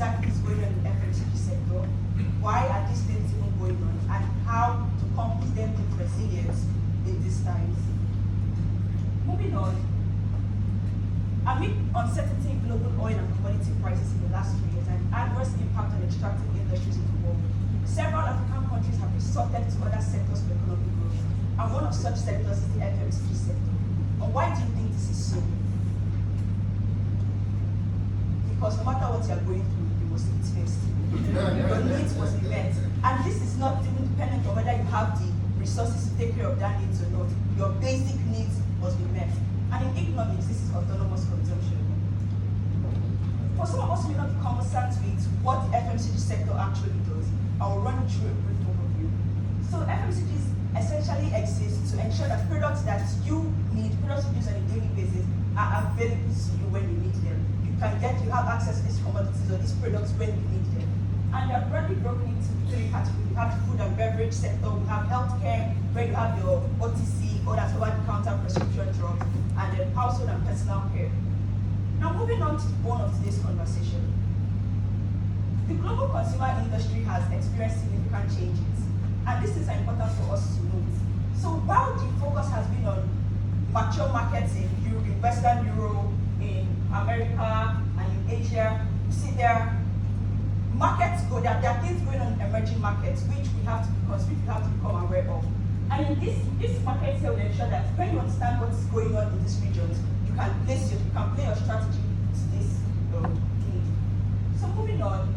exactly is going on in the FMCG sector, why are these things even going on, and how do companies then build resilience in these times. Moving on, amid uncertainty in global oil and commodity prices in the last 2 years and adverse impact on extractive industries in the world, several African countries have resorted to other sectors for economic growth, and one of such sectors is the FMCG sector. And why do you think this is so? Because no matter what you are going through, you must eat first. Your needs must be met. And this is not even dependent on whether you have the resources to take care of that needs or not. Your basic needs must be met. And in economics, this is autonomous consumption. For some of us who may not be conversant with what the FMCG sector actually does, I will run through a brief overview. So FMCGs essentially exist to ensure that products that you need, products you use on a daily basis, are available to you when you need them. You have access to these commodities or these products when you need them. And they're broadly broken into 3 categories. We have the food and beverage sector, we have healthcare, where you have your OTC, or that's over-the-counter prescription drugs, and then household and personal care. Now moving on to the bone of today's conversation. The global consumer industry has experienced significant changes, and this is important for us to note. So while the focus has been on mature markets in Europe, in Western Europe, in America, and in Asia, you see there are things going on in emerging markets which we have to become aware of. And in this market here will ensure that when you understand what is going on in these regions, you can play your strategy to this need. So moving on,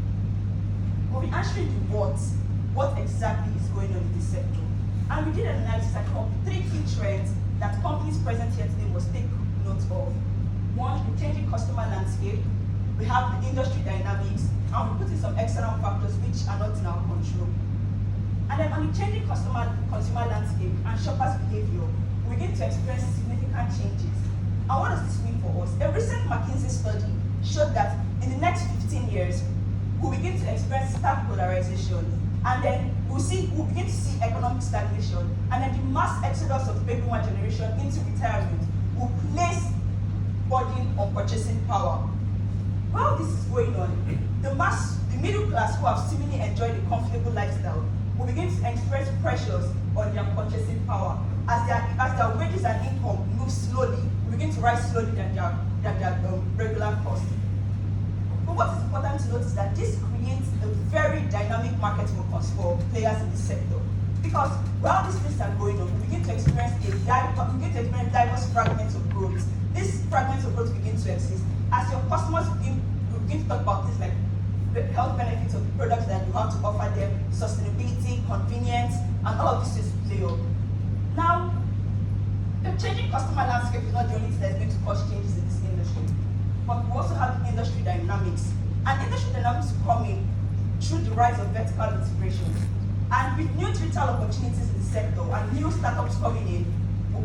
we'll be answering the what exactly is going on in this sector. And we did an analysis and came up with 3 key trends that companies present here today must take note of. 1, the changing customer landscape. We have the industry dynamics, and we put in some external factors which are not in our control. And then on the changing consumer landscape and shoppers' behavior, we begin to experience significant changes. And what does this mean for us? A recent McKinsey study showed that in the next 15 years, we'll begin to experience stark polarization, and then we'll begin to see economic stagnation, and then the mass exodus of the baby boomer generation into retirement will place burden on purchasing power. While this is going on, the middle class who have seemingly enjoyed a comfortable lifestyle will begin to experience pressures on their purchasing power as their wages and income move slowly, will begin to rise slowly than their regular costs. But what is important to note is that this creates a very dynamic market for players in this sector. Because while these things are going on, we begin to experience diverse fragments of growth. These fragments of growth begin to exist as your customers begin to talk about things like the health benefits of the products that you have to offer them, sustainability, convenience, and all of these things play up. Now, the changing customer landscape is not the only thing that's going to cause changes in this industry, but we also have the industry dynamics. And industry dynamics come in through the rise of vertical integration. And with new retail opportunities in the sector and new startups coming in,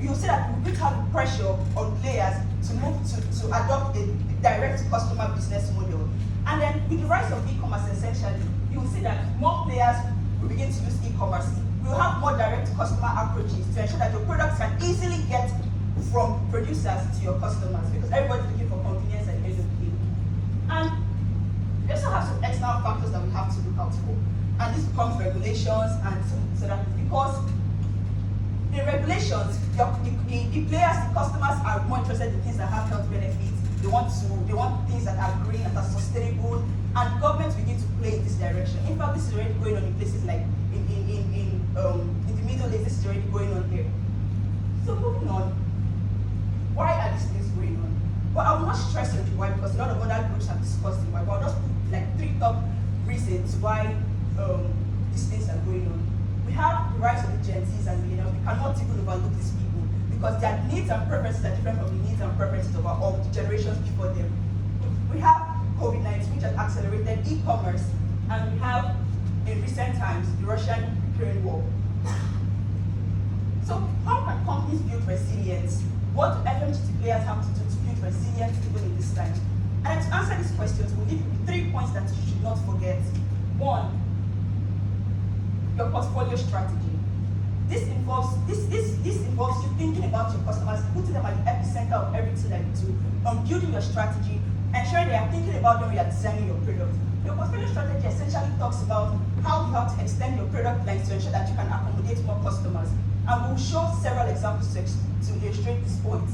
you'll see that we will have pressure on players to move to adopt a direct customer business model. And then with the rise of e-commerce, essentially, you will see that more players will begin to use e-commerce. We will have more direct customer approaches to ensure that your products can easily get from producers to your customers, because everybody's looking for convenience at the end of the day. And we also have some external factors that we have to look out for. And this becomes regulations, and so that because in regulations, the players, the customers are more interested in things that have health benefits. They want things that are green, that are sustainable, and governments begin to play in this direction. In fact, this is already going on in places like in the Middle East. This is already going on here. So moving on, why are these things going on? Well, I will not stress on the why, because a lot of other groups have discussed it, but I'll just put like 3 top reasons why these things are going on. We have the rise of the Gen Zs and millennials. We cannot even overlook these people because their needs and preferences are different from the needs and preferences of the generations before them. We have COVID-19, which has accelerated e-commerce, and we have, in recent times, the Russian-Ukraine war. So how can companies build resilience? What do FMCG players have to do to build resilience even in this time? And to answer these questions, we'll leave you with 3 points that you should not forget. 1, your portfolio strategy. This involves you thinking about your customers, putting them at the epicenter of everything that you do, building your strategy, ensuring they are thinking about when you are designing your product. Your portfolio strategy essentially talks about how you have to extend your product lines to ensure that you can accommodate more customers. And we'll show several examples to illustrate this point.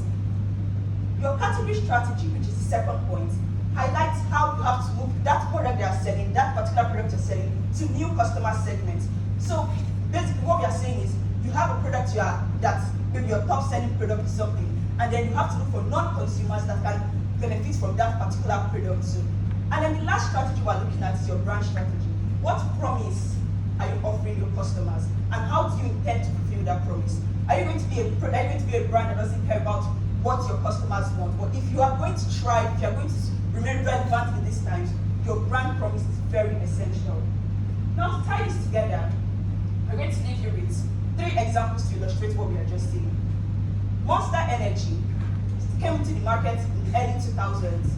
Your category strategy, which is the second point, highlights how you have to move that product they are selling, that particular product you're selling, to new customer segments. So basically what we are saying is you have a product that's maybe your top selling product is something, and then you have to look for non-consumers that can benefit from that particular product too. And then the last strategy we're looking at is your brand strategy. What promise are you offering your customers, and how do you intend to fulfill that promise? Are you going to be a brand that doesn't care about what your customers want? But if you are going to thrive, if you are going to remain relevant in these times, your brand promise is very essential. Now, to tie this together, we're going to leave you with 3 examples to illustrate what we are just saying. Monster Energy came into the market in the early 2000s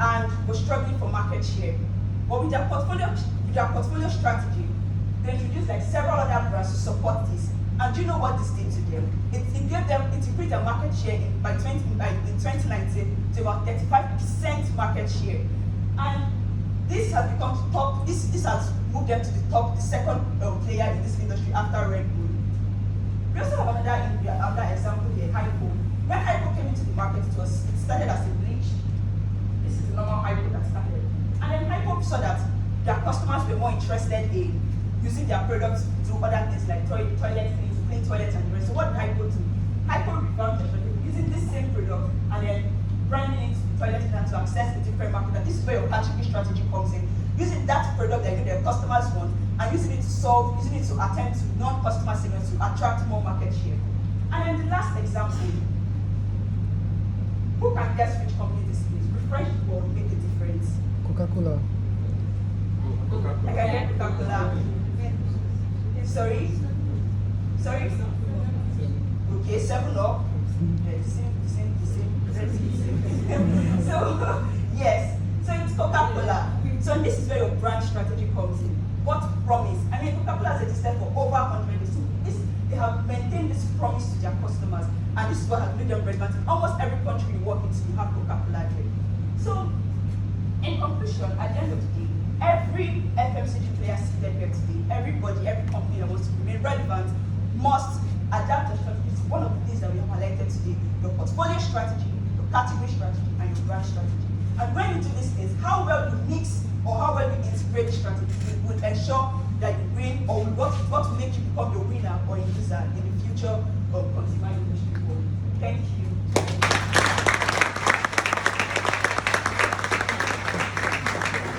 and was struggling for market share. But with their portfolio strategy, they introduced like several other brands to support this. And do you know what this did to them? It increased their market share in 2019 to about 35% market share. And this has become top. This has moved them to the second player in this industry after Red Bull. We also have another example here, Hypo. When Hypo came into the market, it started as a bleach. This is the normal Hypo that started. And then Hypo saw that their customers were more interested in using their products to do other things like toilet cleaning, to clean toilets and the rest. So what did Hypo do? Hypo revamped their product using this same product and then branding it to toilet cleaner to access a different market. And this is where your category strategy comes in. Using that product that their customers want and using it to attend to non-customer segments to attract more market share. And then the last example, who can guess which company this is? Refresh or make a difference? Coca-Cola. I can hear Coca-Cola. Sorry? Okay, 7-Up. Yeah, the same. So, yes. So it's Coca-Cola. So this is where your brand strategy comes in. What promise? I mean, Coca-Cola has existed for over 100 years. So they have maintained this promise to their customers, and this is what has made them relevant. In almost every country you walk into, you have Coca-Cola there. So, in conclusion, at the end of the day, every FMCG player seated here today, everybody, every company that wants to remain relevant must adapt their strategy to one of the things that we have highlighted today: your portfolio strategy, your category strategy, and your brand strategy. And when you do these things, how well you mix or how well you integrate the strategy will ensure that you win, or what will make you become the winner or a loser in the future of consumer industry. Thank you.